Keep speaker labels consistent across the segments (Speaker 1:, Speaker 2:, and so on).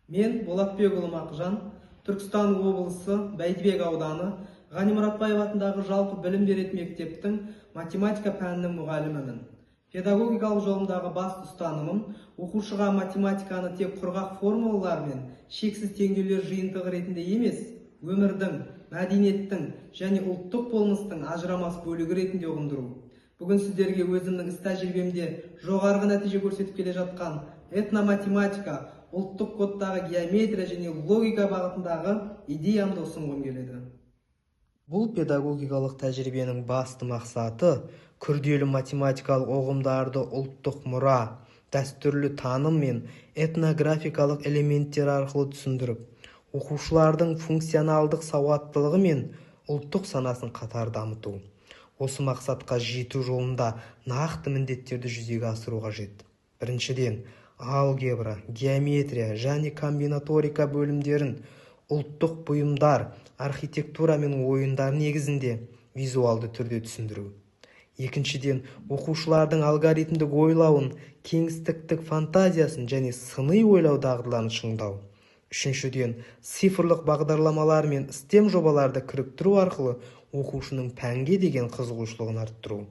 Speaker 1: Мен Болатбекұлы Мақжан, Түркістан облысы Бәйдібек ауданы Ғани Мұратбаев атындағы жалпы білім беретін мектептің математика пәнінің мұғалімімін. Педагогикалық жолымдағы басты ұстанымым оқушыға математиканы тек құрғақ формулалар мен шексіз теңдеулер жиынтығы ретінде емес, өмірдің, мәдениеттің және ұлттық болмыстың ажырамас бөлігі ретінде ұғындыру. Бүгін сіздерге өзімнің іс тәжірибемде жоғарғы нәтиже көрсетіп келе жатқан этноматематика, ұлттық кодтағы геометрия және логика бағытындағы идеямды ұсынғым келеді. Бұл педагогикалық тәжірибенің басты мақсаты күрделі математикалық ұғымдарды ұлттық мұра, дәстүрлі таным мен этнографикалық элементтер арқылы түсіндіріп, оқушылардың функционалдық сауаттылығы мен ұлттық санасын қатар дамыту. Осы мақсатқа жету жолында нақты міндеттерді жүзеге асыру қажет. Біріншіден, алгебра, геометрия және комбинаторика бөлімдерін ұлттық бұйымдар, архитектура мен ойындар негізінде визуалды түрде түсіндіру. Екіншіден, оқушылардың алгоритмдік ойлауын, кеңістіктік фантазиясын және сыни ойлау дағдыларын шыңдау. Үшіншіден, цифрлық бағдарламалар мен STEM жобаларды кіріктіру арқылы оқушының пәнге деген қызығушылығын арттыру.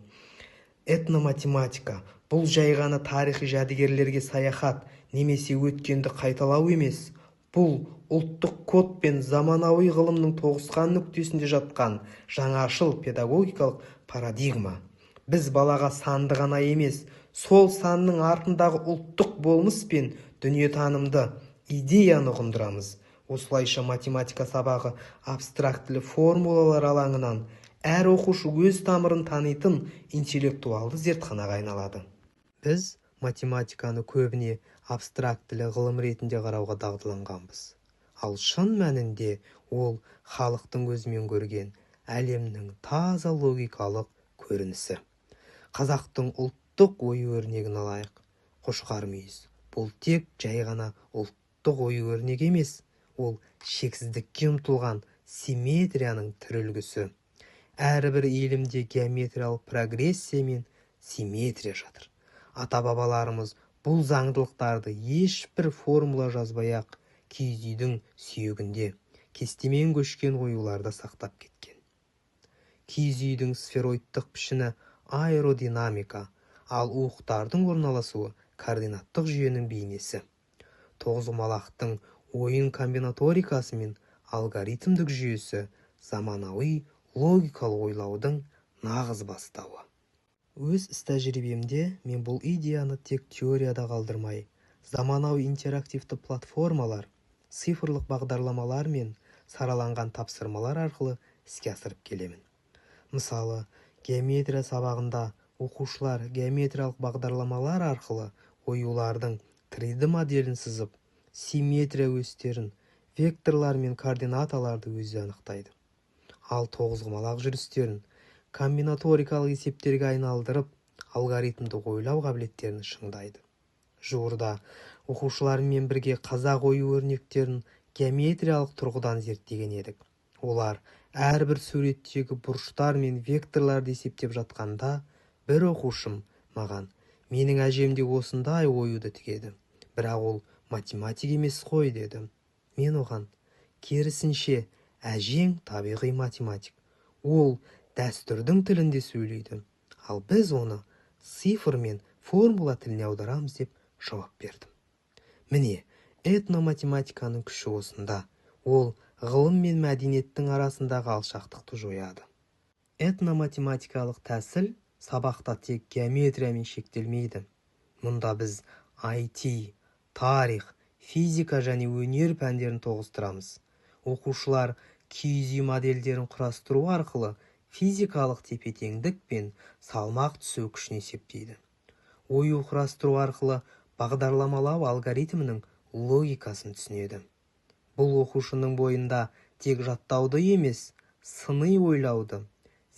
Speaker 1: Этноматематика бұл жай ғана тарихи жәдігерлерге саяхат немесе өткенді қайталау емес. Бұл ұлттық код пен заманауи ғылымның тоғысқан нүктесінде жатқан жаңашыл педагогикалық парадигма. Біз балаға санды ғана емес, сол санның артындағы ұлттық болмыс пен дүниетанымды, идеяны ұғындырамыз. Осылайша математика сабағы абстрактілі формулалар алаңынан әр оқушы өз тамырын танитын интеллектуалды зертханаға айналады. Біз математиканы көбіне абстрактілі ғылым ретінде қарауға дағдыланғанбыз. Ал шын мәнінде ол халықтың көзімен көрген әлемнің таза логикалық көрінісі. Қазақтың ұлттық ой өрнегін алайық. Қошқар мүйіз. Бұл тек жай ғана ұлттық ой өрнек емес, ол шексіздікке ұмтылған симметрияның түрілгісі. Әрбір елімде геометриялық прогрессия мен симметрия жатыр. Ата-бабаларымыз бұл заңдылықтарды ешбір формула жазбай-ақ киіз үйдің сүйегінде, кестемен көшкен оюларда сақтап кеткен. Киіз үйдің сфероидтық пішіні аэродинамика, ал уықтардың орналасуы координаттық жүйенің бейнесі. Тоғызқұмалақтың ойын комбинаторикасы мен алгоритмдік жүйесі заманауи логикалық ойлаудың нағыз бастауы. Өз іс тәжірибемде мен бұл идеяны тек теорияда қалдырмай, заманауи интерактивті платформалар, цифрлық бағдарламалар мен сараланған тапсырмалар арқылы іске асырып келемін. Мысалы, геометрия сабағында оқушылар геометриялық бағдарламалар арқылы оюлардың 3D моделін сызып, симметрия өстерін, векторлар мен координаталарды өзі анықтайды. Ал тоғызқұмалақ жүрістерін комбинаторикалық есептерге айналдырып, алгоритмдік ойлау қабілеттерін шыңдайды. Жуырда оқушылармен бірге қазақ ою өрнектерін геометриялық тұрғыдан зерттеген едік. Олар әрбір суреттегі бұрыштар мен векторларды есептеп жатқанда, бір оқушым маған, менің әжем де осындай оюды тігеді, бірақ ол математик емес қой деді. Мен оған, керісінше, әжең табиғи математик. Ол дәстүрдің тілінде сөйлейді, ал біз оны цифр мен формула тіліне аударамыз деп жауап бердім. Міне, этноматематиканың күші осында. Ол ғылым мен мәдениеттің арасындағы алшақтықты жояды. Этноматематикалық тәсіл сабақта тек геометриямен шектелмейді. Мұнда біз IT, тарих, физика және өнер пәндерін тоғыстырамыз. Оқушылар киіз үй модельдерін құрастыру арқылы физикалық тепе-теңдік пен салмақ түсу күшін есептейді. Ою құрастыру арқылы бағдарламалау алгоритмінің логикасын түсінеді. Бұл оқушының бойында тек жаттауды емес, сыни ойлауды,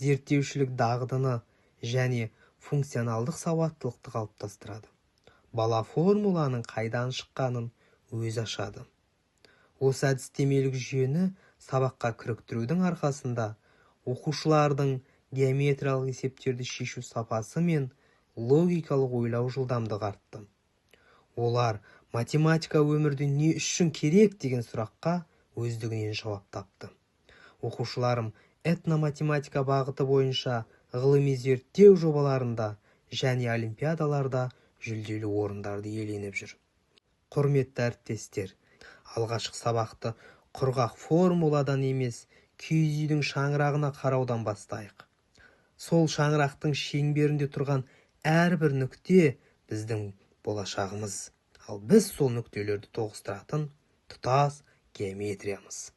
Speaker 1: зерттеушілік дағдыны және функционалдық сауаттылықты қалыптастырады. Бала формуланың қайдан шыққанын өз ашады. Осы әдістемелік жүйені сабаққа кіріктірудің арқасында оқушылардың геометриялық есептерді шешу сапасы мен логикалық ойлау жылдамдығы артты. Олар
Speaker 2: Математика өмірде не үшін керек деген сұраққа өздігінен жауап тапты. Оқушыларым этноматематика бағыты бойынша ғылыми зерттеу жобаларында және олимпиадаларда жүлделі орындарды иеленіп жүр. Құрметті әріптестер, алғашқы сабақты құрғақ формуладан емес, киіз үйдің шаңырағына қараудан бастайық. Сол шаңырақтың шеңберінде тұрған әрбір нүкте біздің болашағымыз, ал біз сол нүктелерді тоғыстыратын тұтас геометриямыз.